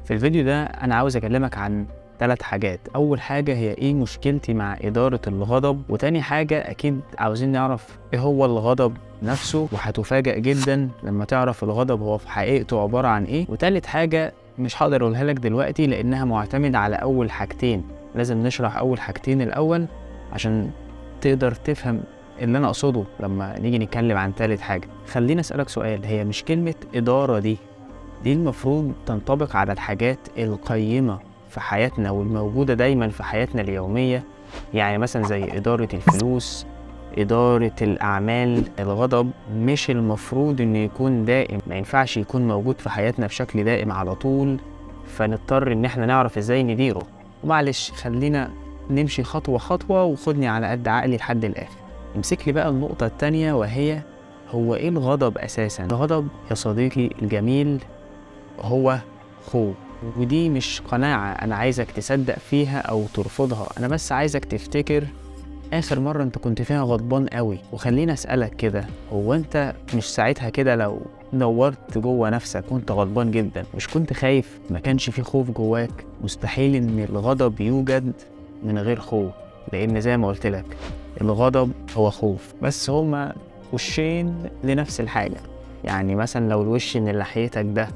في الفيديو ده أنا عاوز أكلمك عن 3 حاجات. أول حاجة هي إيه مشكلتي مع إدارة الغضب، وتاني حاجة أكيد عاوزين نعرف إيه هو الغضب نفسه، وهتفاجأ جدا لما تعرف الغضب هو في حقيقته عبارة عن إيه. وتالت حاجة مش هقدر أقولها لك دلوقتي لأنها معتمدة على أول حاجتين، لازم نشرح أول حاجتين الأول عشان تقدر تفهم اللي أنا أقصده لما نيجي نتكلم عن تالت حاجة. خليني أسألك سؤال، هي مش كلمة إدارة دي المفروض تنطبق على الحاجات القيمة في حياتنا والموجودة دايما في حياتنا اليومية، يعني مثلا زي إدارة الفلوس، إدارة الأعمال. الغضب مش المفروض إنه يكون دائم، ما ينفعش يكون موجود في حياتنا بشكل دائم على طول، فنضطر إن احنا نعرف إزاي نديره. ومعلش خلينا نمشي خطوة خطوة وخدني على قد عقلي لحد الآخر. امسك لي بقى النقطة التانية، وهي هو إيه الغضب أساسا؟ الغضب يا صديقي الجميل هو خوف، ودي مش قناعة أنا عايزك تصدق فيها أو ترفضها، أنا بس عايزك تفتكر آخر مرة أنت كنت فيها غضبان قوي. وخليني أسألك كده، هو أنت مش ساعتها كده لو دورت جوه نفسك وأنت غضبان جدا مش كنت خايف؟ ما كانش في خوف جواك؟ مستحيل إن الغضب يوجد من غير خوف، لأن زي ما قلت لك الغضب هو خوف، بس هما وشين لنفس الحاجة. يعني مثلا لو الوش اللي ناحيتك ده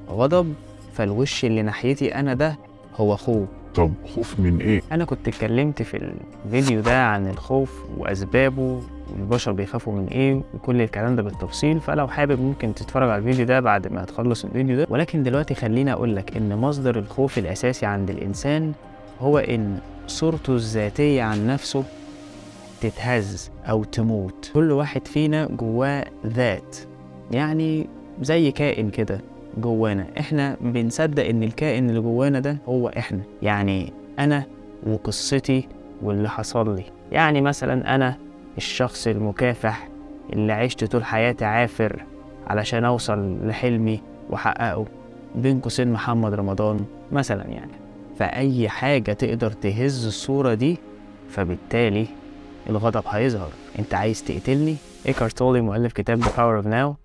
غضب، فالوش اللي ناحيتي أنا ده هو خوف. طب خوف من ايه؟ أنا كنت اتكلمت في الفيديو ده عن الخوف وأسبابه والبشر بيخافوا من إيه وكل الكلام ده بالتفصيل، فلو حابب ممكن تتفرج على الفيديو ده بعد ما تخلص الفيديو ده. ولكن دلوقتي خليني أقولك إن مصدر الخوف الأساسي عند الإنسان هو إن صورته الذاتية عن نفسه تتهز أو تموت. كل واحد فينا جواه ذات، يعني زي كائن كده جوانا، احنا بنصدق ان الكائن اللي جوانا ده هو احنا، يعني انا وقصتي واللي حصل لي. يعني مثلا انا الشخص المكافح اللي عشت طول حياتي عافر علشان اوصل لحلمي وحققه، بين قوسين محمد رمضان مثلا. يعني فأي حاجة تقدر تهز الصورة دي فبالتالي الغضب هيظهر. انت عايز تقتلني؟ إيكارت تولي مؤلف كتاب The Power of Now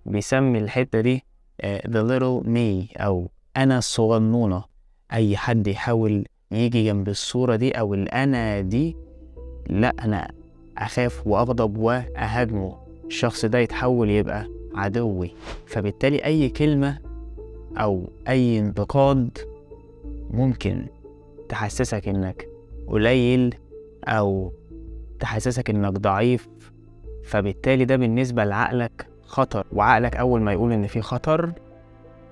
بيسمي الحتة دي the little me أو أنا الصغنونة. أي حد يحاول يجي جنب الصورة دي أو الأنا دي، لا أنا أخاف وأغضب وأهاجمه، الشخص ده يتحول يبقى عدوي. فبالتالي أي كلمة أو أي انتقاد ممكن تحسسك إنك قليل أو تحسسك إنك ضعيف، فبالتالي ده بالنسبة لعقلك خطر. وعقلك أول ما يقول إن في خطر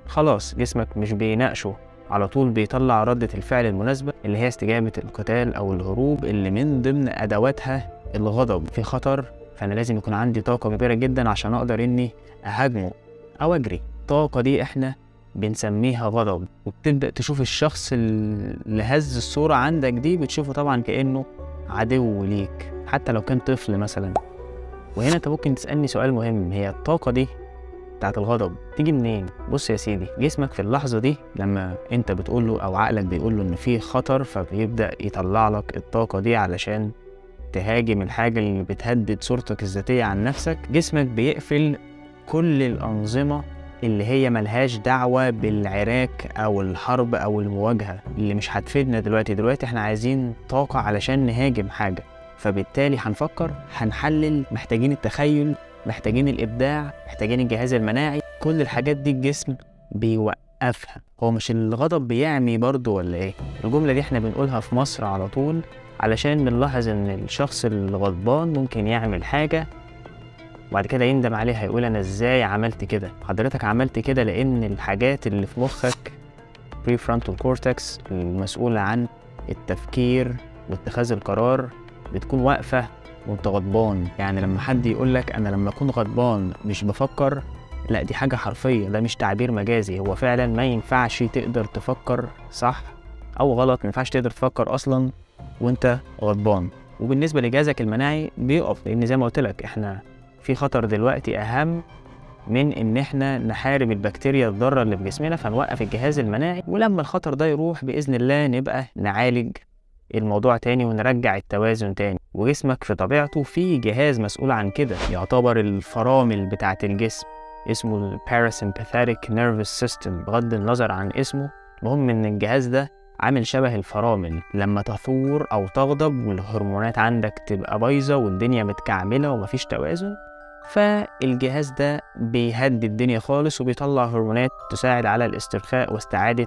خلاص جسمك مش بيناقشه، على طول بيطلع ردة الفعل المناسبة اللي هي استجابة القتال أو الهروب، اللي من ضمن أدواتها الغضب. في خطر فأنا لازم يكون عندي طاقة كبيرة جدا عشان أقدر إني أهاجمه أو أجري. الطاقة دي إحنا بنسميها غضب. وبتبدأ تشوف الشخص اللي هز الصورة عندك دي، بتشوفه طبعا كأنه عدو ليك حتى لو كان طفل مثلا. وهنا انت ممكن تسألني سؤال مهم، هي الطاقة دي بتاعت الغضب تيجي منين؟ بص يا سيدي، جسمك في اللحظة دي لما انت بتقوله او عقلك بيقوله ان في خطر، فبيبدأ يطلع لك الطاقة دي علشان تهاجم الحاجة اللي بتهدد صورتك الذاتية عن نفسك. جسمك بيقفل كل الأنظمة اللي هي ملهاش دعوة بالعراك أو الحرب أو المواجهة اللي مش هتفيدنا دلوقتي احنا عايزين طاقة علشان نهاجم حاجة. فبالتالي هنفكر، هنحلل، محتاجين التخيل، محتاجين الإبداع، محتاجين الجهاز المناعي. كل الحاجات دي الجسم بيوقفها. هو مش الغضب بيعمي برضو ولا ايه؟ الجملة دي احنا بنقولها في مصر على طول علشان بنلاحظ ان الشخص الغضبان ممكن يعمل حاجة وبعد كده يندم عليها، يقول انا ازاي عملت كده. حضرتك عملت كده لان الحاجات اللي في مخك prefrontal cortex المسؤولة عن التفكير واتخاذ القرار بتكون واقفة وانت غضبان. يعني لما حد يقولك انا لما اكون غضبان مش بفكر، لا دي حاجة حرفية، ده مش تعبير مجازي. هو فعلا ما ينفعش تقدر تفكر صح او غلط، ما ينفعش تقدر تفكر اصلا وانت غضبان. وبالنسبة لجهازك المناعي بيقف، لان زي ما قلت لك احنا في خطر دلوقتي اهم من ان احنا نحارب البكتيريا الضارة اللي في جسمنا، فنوقف الجهاز المناعي، ولما الخطر ده يروح بإذن الله نبقى نعالج الموضوع تاني ونرجع التوازن تاني. وجسمك في طبيعته في جهاز مسؤول عن كده، يعتبر الفرامل بتاعة الجسم، اسمه الباراسمباثيك نيرفس سيستم. بغض النظر عن اسمه المهم ان الجهاز ده عامل شبه الفرامل، لما تثور او تغضب والهرمونات عندك تبقى بايظه والدنيا متكعمله ومفيش توازن، فالجهاز ده بيهدي الدنيا خالص وبيطلع هرمونات تساعد على الاسترخاء واستعاده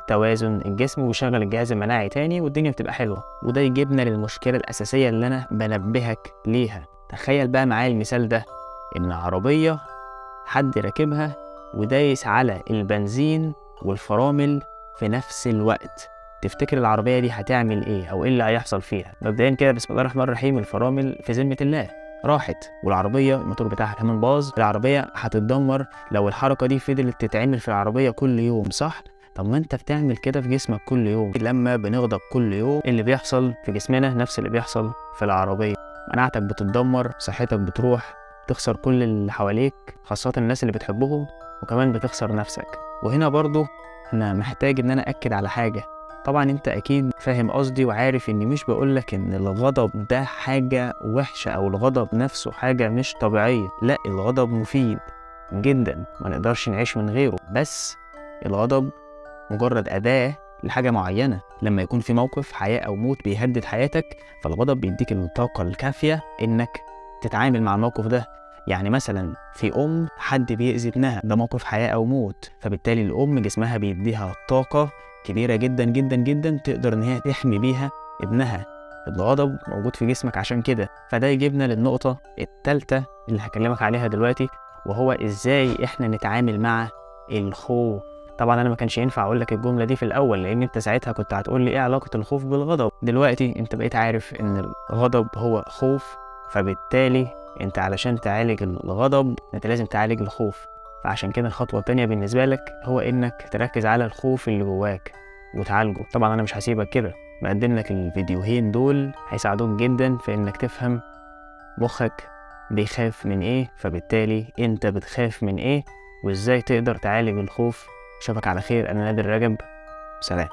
توازن الجسم، ويشغل الجهاز المناعي تاني والدنيا بتبقى حلوه. وده يجيبنا للمشكله الاساسيه اللي انا بنبهك ليها. تخيل بقى معايا المثال ده، ان عربيه حد راكبها ودايس على البنزين والفرامل في نفس الوقت، تفتكر العربية دي هتعمل ايه او ايه اللي هيحصل فيها؟ مبدئيا كده بسم الله الرحمن الرحيم، الفرامل في ذمة الله راحت، والعربية الموتور بتاعها كمان باظ، العربية هتتدمر لو الحركة دي فضلت تتعمل في العربية كل يوم، صح؟ طب ما انت بتعمل كده في جسمك كل يوم، لما بنغضب كل يوم اللي بيحصل في جسمنا نفس اللي بيحصل في العربية، مناعتك بتتدمر، صحتك بتروح، تخسر كل اللي حواليك خاصة الناس اللي بتحبهم، وكمان بتخسر نفسك. وهنا برضو انا محتاج ان انا اكد على حاجة، طبعا انت اكيد فاهم قصدي وعارف اني مش بقولك ان الغضب ده حاجة وحشة او الغضب نفسه حاجة مش طبيعية، لا، الغضب مفيد جدا ما نقدرش نعيش من غيره، بس الغضب مجرد أداة لحاجة معينة. لما يكون في موقف حياة أو موت بيهدد حياتك، فالغضب بيديك الطاقة الكافية إنك تتعامل مع الموقف ده. يعني مثلا في حد بيأذي ابنها، ده موقف حياة أو موت، فبالتالي الأم جسمها بيديها طاقة كبيرة جدا جدا جدا تقدر إن هي تحمي بيها ابنها. الغضب موجود في جسمك عشان كده. فده يجيبنا للنقطة التالتة اللي هكلمك عليها دلوقتي، وهو إزاي إحنا نتعامل مع الخوف. طبعا انا ما كانش ينفع اقول لك الجمله دي في الاول، لان انت ساعتها كنت هتقول لي ايه علاقه الخوف بالغضب. دلوقتي انت بقيت عارف ان الغضب هو خوف، فبالتالي انت علشان تعالج الغضب انت لازم تعالج الخوف. فعشان كده الخطوه التانيه بالنسبه لك هو انك تركز على الخوف اللي جواك وتعالجه. طبعا انا مش هسيبك كده، بقدم لك الفيديوهين دول هيساعدوك جدا في انك تفهم مخك بيخاف من ايه، فبالتالي انت بتخاف من ايه، وازاي تقدر تعالج الخوف. اشوفك على خير، انا نادر رجب، سلام.